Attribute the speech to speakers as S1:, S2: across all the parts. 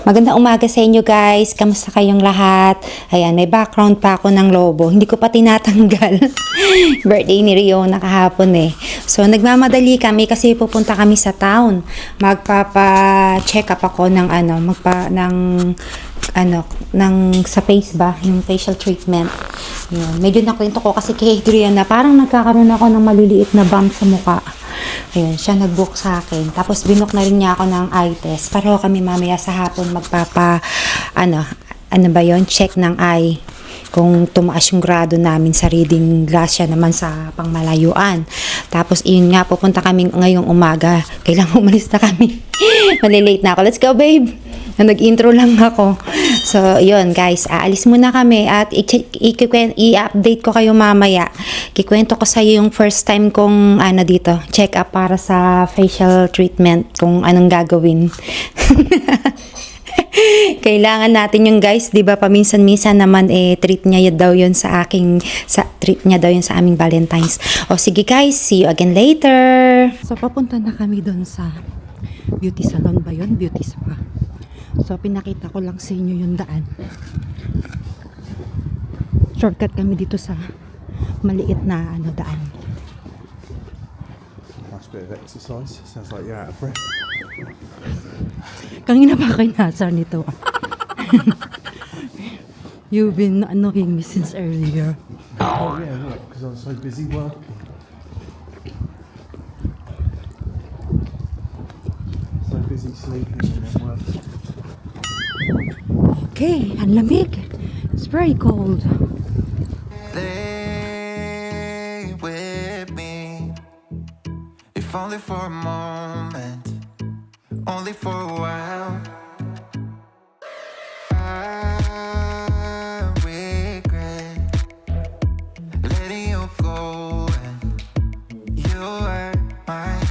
S1: Magandang umaga sa inyo guys. Kamusta kayong lahat? Ayan, may background pa ako ng lobo. Hindi ko pa tinatanggal. Birthday ni Rio na kahapon eh. So, nagmamadali kami kasi pupunta kami sa town. Magpapa-check up ako ng sa face ba, yung facial treatment. Yun. Medyo nakwento ko kasi kay Adrian na parang nagkakaroon ako ng maliliit na bump sa mukha. Ayun, siya nag-book sa akin. Tapos binook na rin niya ako ng eye test. Pareho kami mamaya sa hapon check ng eye. Kung tumaas yung grado namin sa reading glass siya naman sa pangmalayuan. Tapos yun nga, pupunta kami ngayong umaga. Kailangan umalis na kami. Malilate na ako. Let's go, babe! Nag-intro lang ako. So, yun guys, aalis muna kami at i-update ko kayo mamaya. Kikwento ko sa iyo yung first time kong dito, check up para sa facial treatment, kung anong gagawin. Kailangan natin yung guys, 'di ba? Paminsan-minsan naman treat niya daw 'yon sa aming Valentine's. O sige guys, see you again later. So papunta na kami doon sa beauty salon ba 'yon? Beauty spa. So, pinakita ko lang sa inyo yung daan. Shortcut kami dito sa maliit na daan.
S2: Nice bit of exercise. Sounds like you're out of breath.
S1: Kanina pa kayo nasa nito. You've been annoying me since earlier.
S2: Oh yeah, look, because I was so busy working. So busy sleeping and then working.
S1: Okay, ang lamig. It's very cold.
S3: Lay with me, if only for a moment, only for a while. I regret letting you go, and you were mine.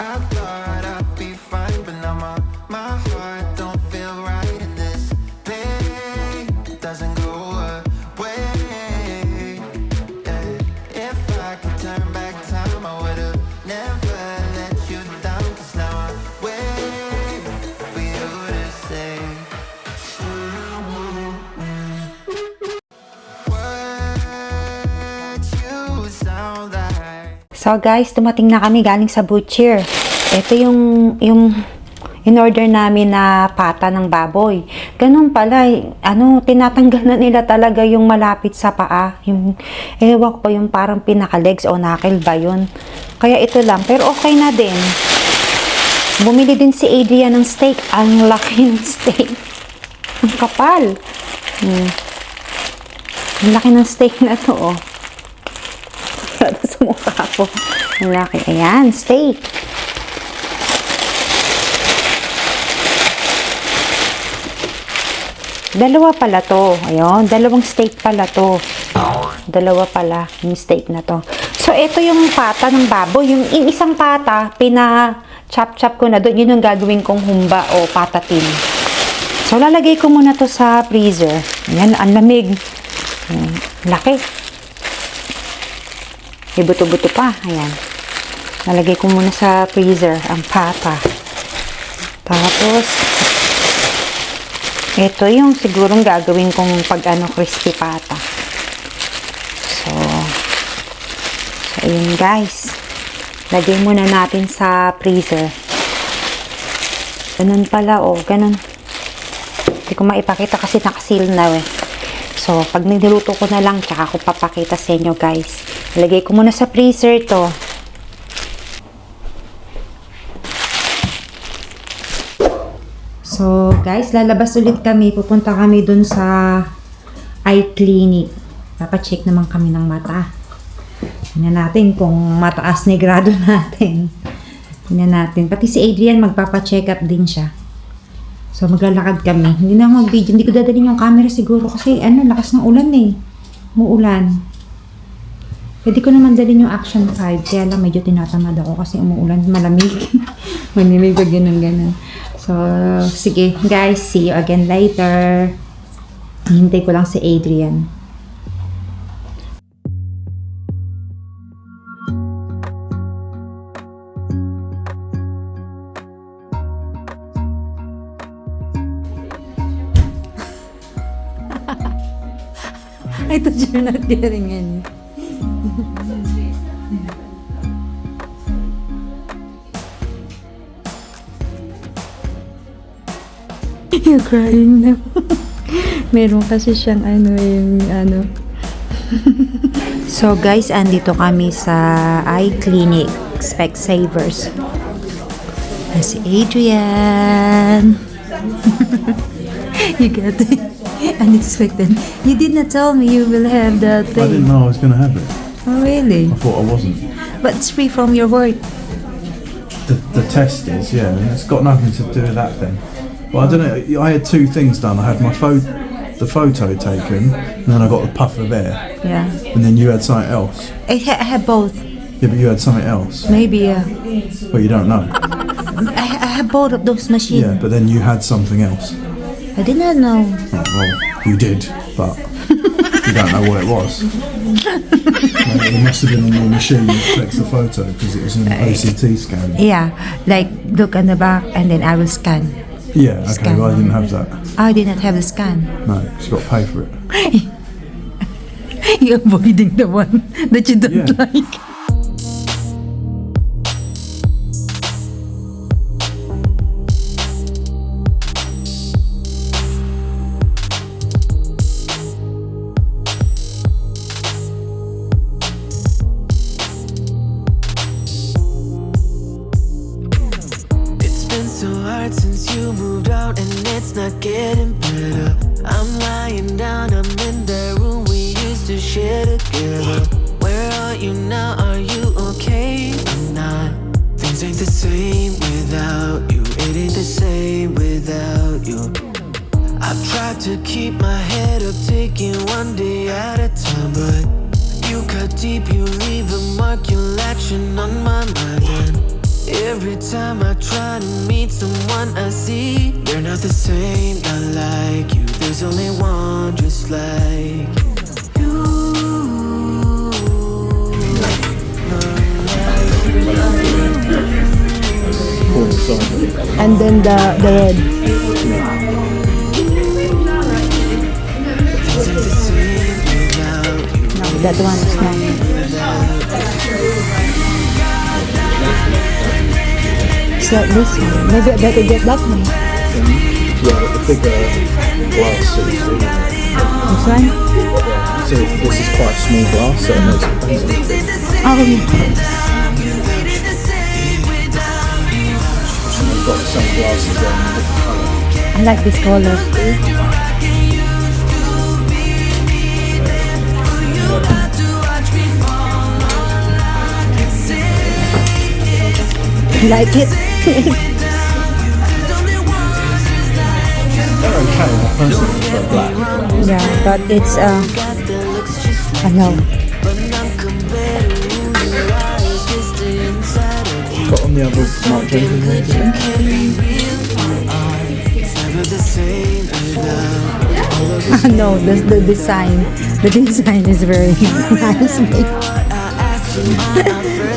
S3: I thought I'd be fine, but now my heart don't feel right, and this pain doesn't go away. Yeah. If I could turn back time, I would've never let you down, 'cause now I wait for you to say what you sound like.
S1: So guys, dumating na kami galing sa butcher. Ito yung in-order namin na pata ng baboy. Ganun pala, tinatanggal na nila talaga yung malapit sa paa. Yung, ewan ko yung parang pinaka-legs o knuckle ba yun. Kaya ito lang, pero okay na din. Bumili din si Adrian ng steak. Ang laki ng steak. Ang kapal. Ang laki ng steak na to, oh. Sa mukha ko. Ang laki. Ayan, steak. Dalawa pala to. Ayun, dalawang steak pala to. Dalawa pala yung steak na to. So, ito yung pata ng baboy. Yung isang pata, pina-chop-chop ko na doon. Yun yung gagawin kong humba o patatin. So, lalagay ko muna to sa freezer. Ayan, ang lamig. Ayan, laki. May buto-buto pa. Ayan. Lalagay ko muna sa freezer ang pata. Tapos, ito yung sigurong gagawin kong crispy pata. So ayun guys. Lagay muna natin sa freezer. Ganun pala, ganun. Hindi ko maipakita kasi nakasil na eh. So, pag niluto ko na lang, tsaka ko papakita sa inyo guys. Lagay ko muna sa freezer to. So, guys, lalabas ulit kami. Pupunta kami dun sa eye clinic. Papacheck naman kami ng mata. Tingnan natin kung mataas na grado natin. Tingnan natin. Pati si Adrian, magpapacheck up din siya. So, maglalakad kami. Hindi na ako mag-video. Hindi ko dadalhin yung camera siguro kasi, lakas ng ulan eh. Umuulan. Pwede ko naman dalhin yung Action 5. Kaya lang medyo tinatamad ako kasi umuulan. Malamig. Malamig pag ganun. So, sige guys, see you again later. Hintay ko lang si Adrian. I thought you're not getting any. You're crying now. Meron kasi siyang So guys, andito kami sa eye clinic, Specsavers. Si Adrian. You got it. Unexpected. You did not tell me you will have the
S2: I
S1: thing.
S2: didn't know I was going to have it.
S1: Oh really?
S2: I thought I wasn't.
S1: But it's free from your work.
S2: The test is, yeah, and it's got nothing to do with that thing. Well, I don't know. I had two things done. I had the photo taken, and then I got the puff of air,
S1: Yeah.
S2: and then you had something else.
S1: I have both.
S2: Yeah, but you had something else.
S1: Maybe
S2: Well, you don't know.
S1: I have both of those machines.
S2: Yeah, but then you had something else.
S1: I did not know.
S2: Oh, well, you did, but you don't know what it was. It must have been on your machine that takes the photo because it was an OCT scan.
S1: Yeah, like look on the back and then I will scan.
S2: Yeah, okay,
S1: Scan.
S2: well, I didn't have that.
S1: I did not have the scan.
S2: No, she's got to pay for it.
S1: You're avoiding the one that you don't
S2: Yeah.
S1: like.
S3: It's been so hard since you moved out, and it's not getting better. I'm lying down, I'm in that room we used to share together. Where are you now? Are you okay? I'm not. Things ain't the same without you. It ain't the same without you. I've tried to keep my head up, taking one day at a time, but you cut deep, you leave a mark, you're latching on my mind. And every time I try to meet someone I see, they're not the same, not like you. There's only one just like you.
S1: And then the red.
S3: Things ain't the same without you.
S1: No, that one is not. It's like this one. Maybe I better get that one.
S2: Yeah, the bigger glass suits.
S1: This one?
S2: So this is quite small glass, so it makes it easy.
S1: Oh, yeah.
S2: I've got some glasses on in different colour.
S1: I like this color. I like it.
S2: They're okay, but personally they're black.
S1: Yeah, but it's I know.
S2: Got on the other Mark Jensen ones,
S1: No, the design. The design is very nice.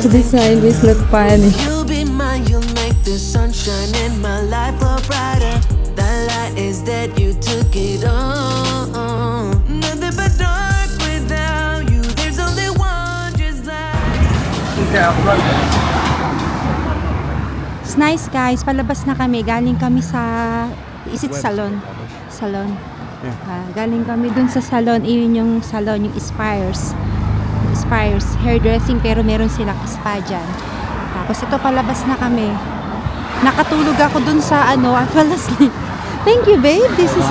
S1: The design is look funny.
S3: You'll be mine, you'll make the sunshine in my life glow brighter. That light is that you took it on. Nothing but dark without you. There's only one just like.
S1: It's nice guys, palabas na kami. Galing kami sa, is it salon? Salon. Galing kami dun sa salon. Iyon yung salon, yung Spires. Hairdressing, pero meron silang spa dyan. Tapos ito, palabas na kami. Nakatulog ako dun sa I fell asleep. Thank you babe, this is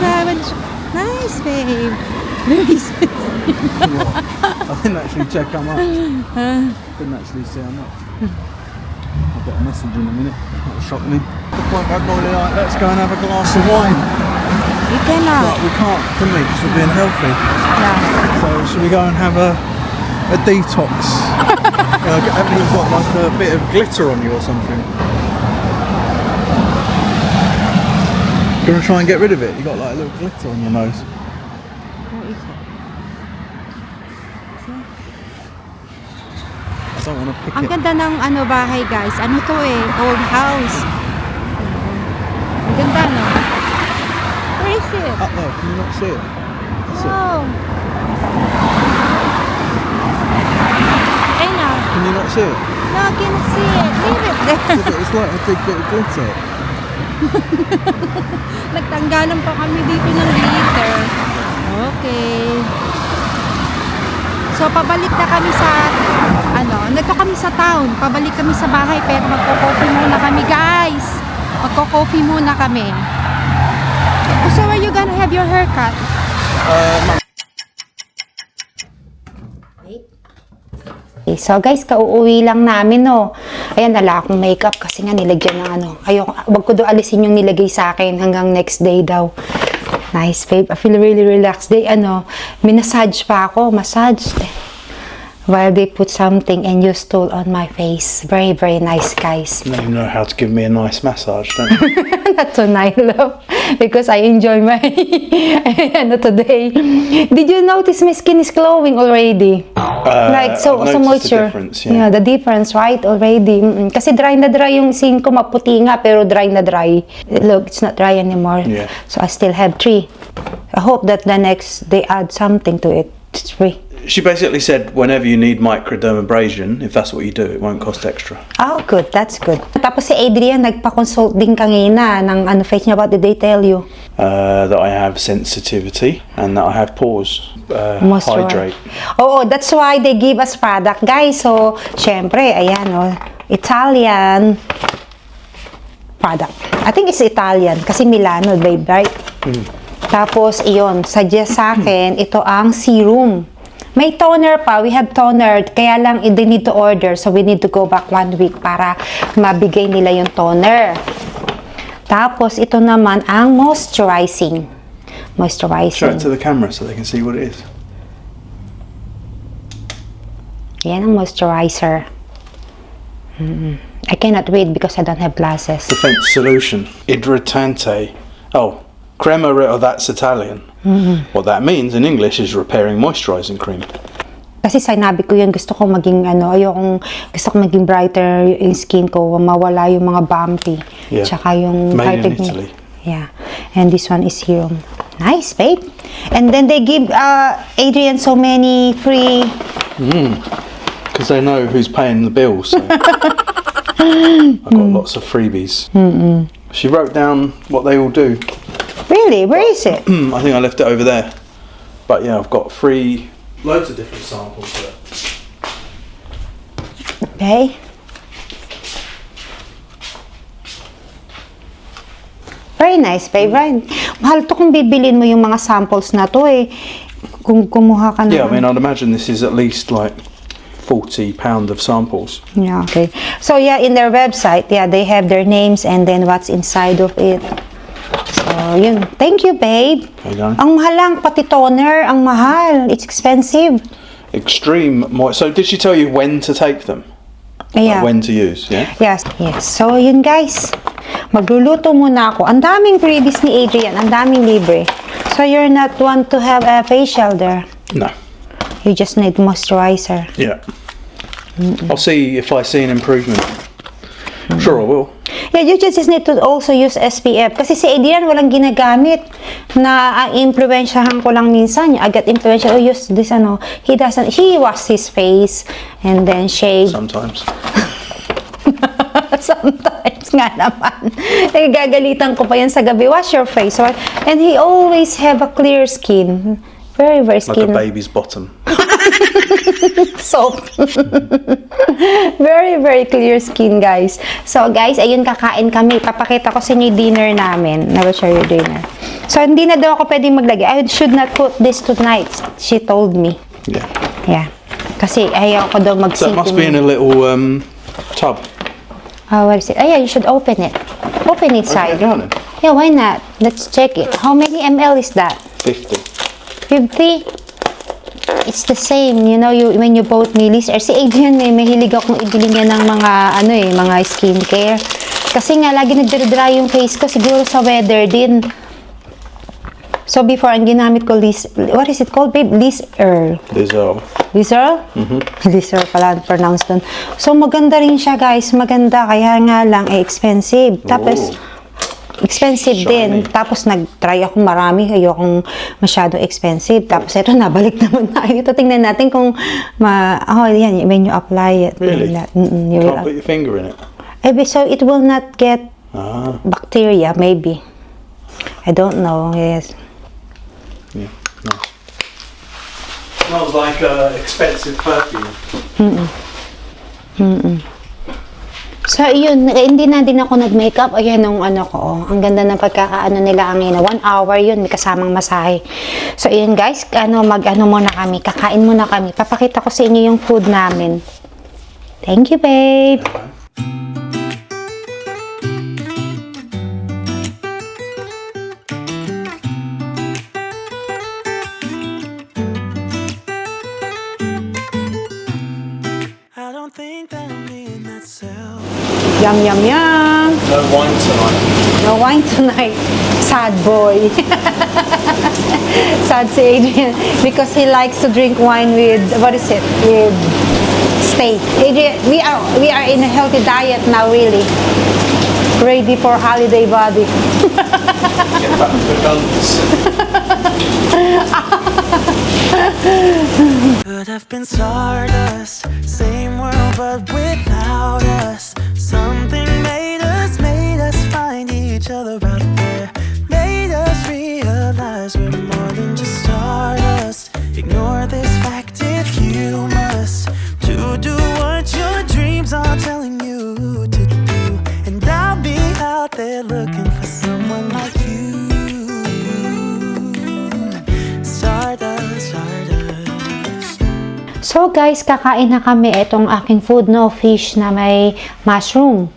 S1: nice babe. Very sweet.
S2: I didn't actually check how much. Didn't actually see how much. I'll get a message in a minute. That'll shock me. The point I'd normally like, let's go and have a glass of wine.
S1: We cannot.
S2: But we can't, can we? Because we're being healthy.
S1: Yeah.
S2: So should we go and have a detox? Haven't you got like a bit of glitter on you or something? Do you want to try and get rid of it? You got like a little glitter on your nose.
S1: Where is it?
S2: I don't want to pick
S1: Ang
S2: it.
S1: ganda ng bahay guys. Ano to old house. Ang ganda no? Where is it?
S2: Up there, can you not see it? That's it.
S1: Oh.
S2: Can you not see it?
S1: No, I cannot see it. Leave it there.
S2: Yeah, but it's like a big bit of glitter.
S1: Nagtanggalan pa kami dito ng glitter. Okay. So, pabalik na kami sa, nagto kami sa town. Pabalik kami sa bahay, pero magko-coffee muna kami, guys. Magko-coffee muna kami. So, are you gonna have your haircut? Okay, so guys, kauuwi lang namin, no. Ayan, wala akong makeup kasi nga nilagyan ng wag ko daw alisin yung nilagay sa akin hanggang next day daw. Nice, babe. I feel really relaxed. Minasage pa ako. Massage. While they put something and you stole on my face. Very, very nice, guys.
S2: Now you know how to give me a nice massage, don't you?
S1: That's so nice, love. Because I enjoy my today. Did you notice my skin is glowing already? So
S2: I've noticed
S1: moisture.
S2: the difference, yeah.
S1: The difference, right? Already. Kasi dry na dry yung skin ko, maputi nga, pero dry na dry. Look, it's not dry anymore.
S2: Yeah.
S1: So I still have 3. I hope that the next they add something to it. It's free.
S2: She basically said whenever you need microdermabrasion, if that's what you do, it won't cost extra.
S1: Oh, good. That's good. Tapos si Adrian, nagpa-consult din kanina ng face niya. What did they tell you?
S2: That I have sensitivity and that I have pores. Hydrate.
S1: Oh, that's why they give us product, guys. So, syempre, ayan, Italian product. I think it's Italian kasi Milano, babe, right? Tapos, iyon, suggest sa akin, ito ang serum. May toner pa. We have toner. Kaya lang, they need to order. So, we need to go back 1 week para mabigay nila yung toner. Tapos, ito naman ang moisturizing.
S2: Show it to the camera so they can see what it is.
S1: Yan ang moisturizer. I cannot read because I don't have glasses.
S2: Defense solution. Idratante. Oh, crema, that's Italian. What that means in English is repairing moisturizing cream.
S1: Kasi sinabi ko yun, gusto ko maging gusto ko maging brighter yung skin ko, mawala yung mga bumpy.
S2: Yeah.
S1: Tsaka yung
S2: Made in
S1: whitening.
S2: Italy.
S1: Yeah. And this one is serum. Nice, babe. And then they give Adrian so many free.
S2: Because they know who's paying the bills. So. I've got lots of freebies. She wrote down what they all do.
S1: Really? Where is it?
S2: I think I left it over there. But yeah, I've got loads of different samples there.
S1: Okay. Very nice, babe. Right? Mahal to kung bibilin mo yung mga samples na to Kung kumuha ka na.
S2: Yeah, I mean, I'd imagine this is at least like £40 of samples.
S1: Yeah, okay. So yeah, in their website, yeah, they have their names and then what's inside of it. So, yun. Thank you, babe.
S2: There you go.
S1: Ang mahal lang, pati toner, ang mahal. It's expensive.
S2: Extreme So did she tell you when to take them?
S1: Yeah.
S2: Like when to use, yeah?
S1: Yes. So, yun guys. Magluluto muna ako. Ang daming freebies ni Adrian. Ang daming libre. So, you're not one to have a facial there.
S2: No.
S1: You just need moisturizer.
S2: Yeah. I'll see if I see an improvement. Sure I will.
S1: Yeah, you just need to also use SPF. Kasi si Adrian walang ginagamit. Na influensyahan ko lang minsan. I got influential. Oh, use this He doesn't. He washes his face and then shave.
S2: Sometimes.
S1: Sometimes nga naman. Gagalitan ko pa yan sa gabi. Wash your face. Right? And he always have a clear skin. Very, very skin.
S2: Like a baby's bottom.
S1: Soft. Very, very clear skin, guys. So, guys, ayun, kakain kami. Papakita ko sa inyo yung dinner namin. I will show you dinner. So, hindi na daw ako pwedeng maglagay. I should not put this tonight. She told me.
S2: Yeah.
S1: Yeah. Kasi ayaw ko daw
S2: So
S1: mag-sink.
S2: it must be in a little tub.
S1: Oh, what is it? Oh, yeah, you should open it. Open it side.
S2: Open it down then.
S1: Yeah, why not? Let's check it. How many ml is that?
S2: 50.
S1: 50? It's the same, when you bought me Liz, si Adrian mahilig akong ibili niya ng mga, mga skincare. Kasi nga, lagi nagdry yung face ko, siguro sa weather din. So, before, ang ginamit ko, what is it called, babe? Liz Earl.
S2: Liz Earl.
S1: Liz Earl? Liz Earl pala, pronounced dun. So, maganda rin siya, guys. Maganda, kaya nga lang, expensive. Tapos, expensive din. Tapos nag-try ako marami, ayokong masyadong expensive. Tapos ito, nabalik naman tayo. Ito, tingnan natin kung yan, when you apply it.
S2: Really?
S1: You will,
S2: Can't put your finger in it.
S1: so it will not get
S2: Ah,
S1: bacteria, maybe. I don't know, yes.
S2: yeah, nice. Smells like expensive perfume.
S1: So, yun, hindi na din ako nag-makeup. Ayan ang ano ko. Ang ganda ng pagkakaano nila ang 1 hour yun, may kasamang masahe. So, yun guys, mag-ano muna kami. Kakain muna kami. Papakita ko sa inyo yung food namin. Thank you, babe.
S3: I don't think that I'm being that self.
S1: Yum, yum, yum.
S2: No wine tonight.
S1: No wine tonight. Sad boy. Sad si Adrian. Because he likes to drink wine with, what is it? With steak. Adrian, we are in a healthy diet now, really. Ready for holiday body.
S2: Get back to the guns.
S3: Could have been stardust, same world but without us. Something made us find each other out there. Made us realize we're more than just stardust. Ignore this fact if you must, to do what your dreams are telling you to do. And I'll be out there looking for someone like you. Stardust, stardust.
S1: So guys, kakain na kami. Itong aking food, no, fish na may mushroom.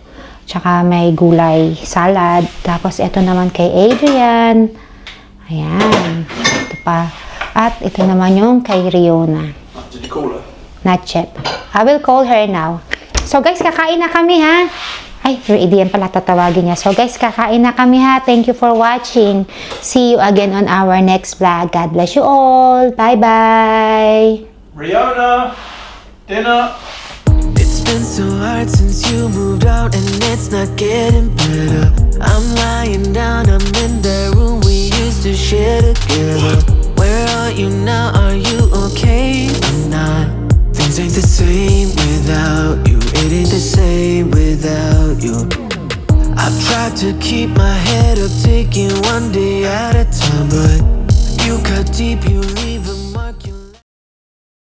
S1: Tsaka may gulay, salad. Tapos ito naman kay Adrian. Ayan. Ito pa. At ito naman yung kay Riona.
S2: Did you call her?
S1: Not yet. I will call her now. So guys, kakain na kami ha. Ay, Adrian pala tatawagin niya. So guys, kakain na kami ha. Thank you for watching. See you again on our next vlog. God bless you all. Bye-bye.
S2: Riona, dinner.
S3: It's been so hard since you moved out and it's not getting better. I'm lying down, I'm in that room we used to share together. Where are you now? Are you okay? I'm not. Things ain't the same without you. It ain't the same without you. I've tried to keep my head up, taking one day at a time, but you cut deep, you leave.